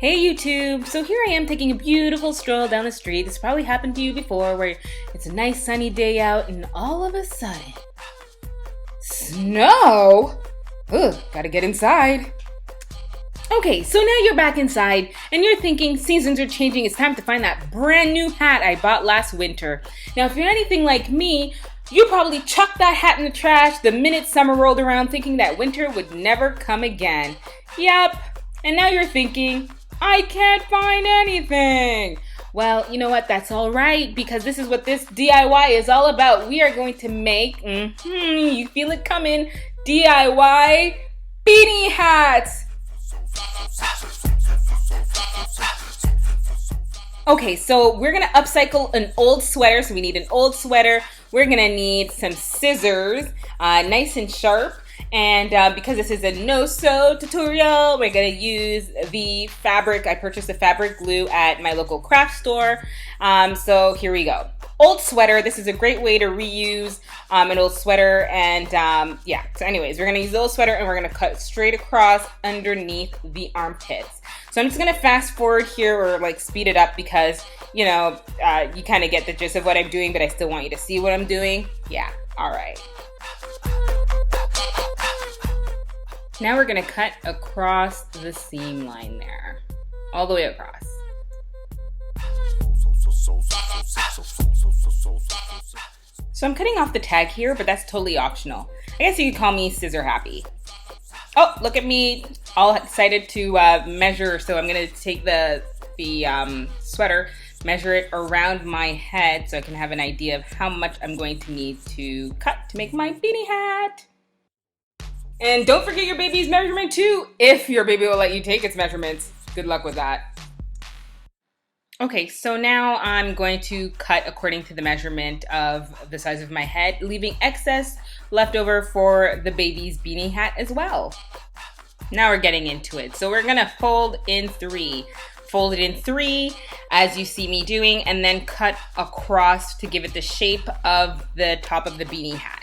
Hey YouTube! So here I am taking a beautiful stroll down the street. This probably happened to you before where it's a nice sunny day out and all of a sudden, snow? Ugh, gotta get inside. Okay, so now you're back inside and you're thinking seasons are changing. It's time to find that brand new hat I bought last winter. Now if you're anything like me, you probably chucked that hat in the trash the minute summer rolled around thinking that winter would never come again. Yep, and now you're thinking, I can't find anything. Well, you know what? That's all right because this is what this DIY is all about. We are going to make, you feel it coming, DIY beanie hats. Okay, so we're gonna upcycle an old sweater. So we need an old sweater. We're gonna need some scissors, nice and sharp. And because this is a no-sew tutorial, we're gonna use the fabric. I purchased the fabric glue at my local craft store. So here we go. Old sweater. This is a great way to reuse an old sweater. And yeah, so anyways, we're gonna use the old sweater and we're gonna cut straight across underneath the armpits. So I'm just gonna fast forward here or like speed it up because, you know, you kind of get the gist of what I'm doing, but I still want you to see what I'm doing. Yeah, all right. Now we're gonna cut across the seam line there, all the way across. So I'm cutting off the tag here, but that's totally optional. I guess you could call me scissor happy. Oh, look at me, all excited to measure. So I'm gonna take the sweater, measure it around my head so I can have an idea of how much I'm going to need to cut to make my beanie hat. And don't forget your baby's measurement too, if your baby will let you take its measurements. Good luck with that. Okay, so now I'm going to cut according to the measurement of the size of my head, leaving excess left over for the baby's beanie hat as well. Now we're getting into it. So we're gonna fold in three. Fold it in three, as you see me doing, and then cut across to give it the shape of the top of the beanie hat.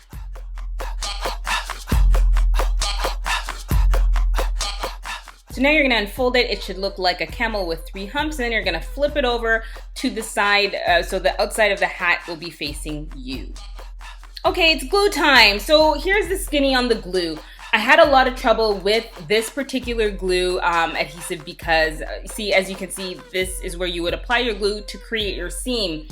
So now you're gonna unfold it. It should look like a camel with 3 humps, and then you're gonna flip it over to the side so the outside of the hat will be facing you. Okay, it's glue time. So here's the skinny on the glue. I had a lot of trouble with this particular glue adhesive because, see, as you can see, this is where you would apply your glue to create your seam.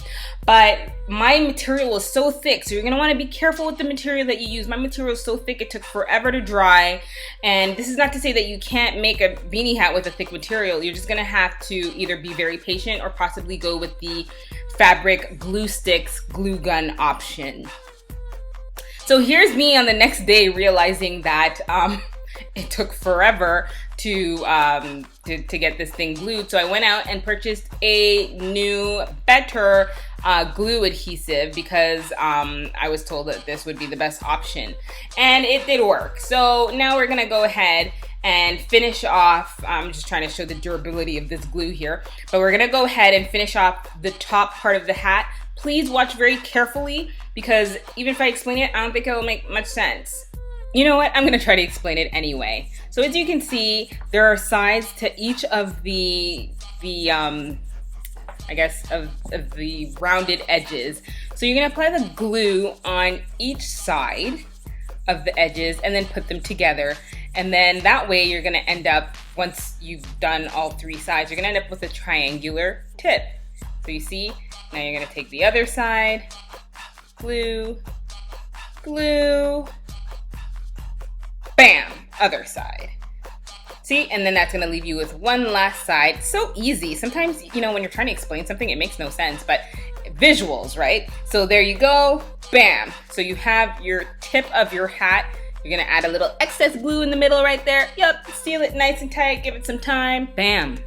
But my material is so thick, so you're gonna wanna be careful with the material that you use. My material is so thick, it took forever to dry. And this is not to say that you can't make a beanie hat with a thick material. You're just gonna have to either be very patient or possibly go with the fabric glue sticks glue gun option. So here's me on the next day realizing that it took forever to get this thing glued. So I went out and purchased a new, better glue adhesive because I was told that this would be the best option. And it did work. So now we're gonna go ahead and finish off, I'm just trying to show the durability of this glue here, but we're gonna go ahead and finish off the top part of the hat. Please watch very carefully because even if I explain it, I don't think it will make much sense. You know what? I'm gonna try to explain it anyway. So as you can see, there are sides to each of the I guess of the rounded edges. So you're gonna apply the glue on each side of the edges and then put them together. And then that way you're gonna end up, once you've done all 3 sides, you're gonna end up with a triangular tip. So you see, now you're gonna take the other side, glue, glue, bam, other side. See, and then that's gonna leave you with one last side. So easy. Sometimes, you know, when you're trying to explain something, it makes no sense, but visuals, right? So there you go, bam. So you have your tip of your hat. You're gonna add a little excess glue in the middle right there. Yep, seal it nice and tight, give it some time, bam.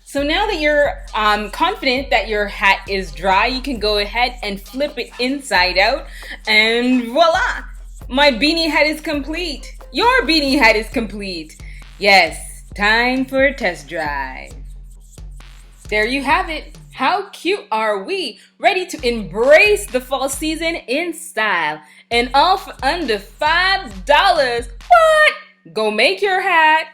So now that you're confident that your hat is dry, you can go ahead and flip it inside out and voila! My beanie hat is complete. Your beanie hat is complete. Yes, time for a test drive. There you have it. How cute are we? Ready to embrace the fall season in style and all for under $5. What? Go make your hat!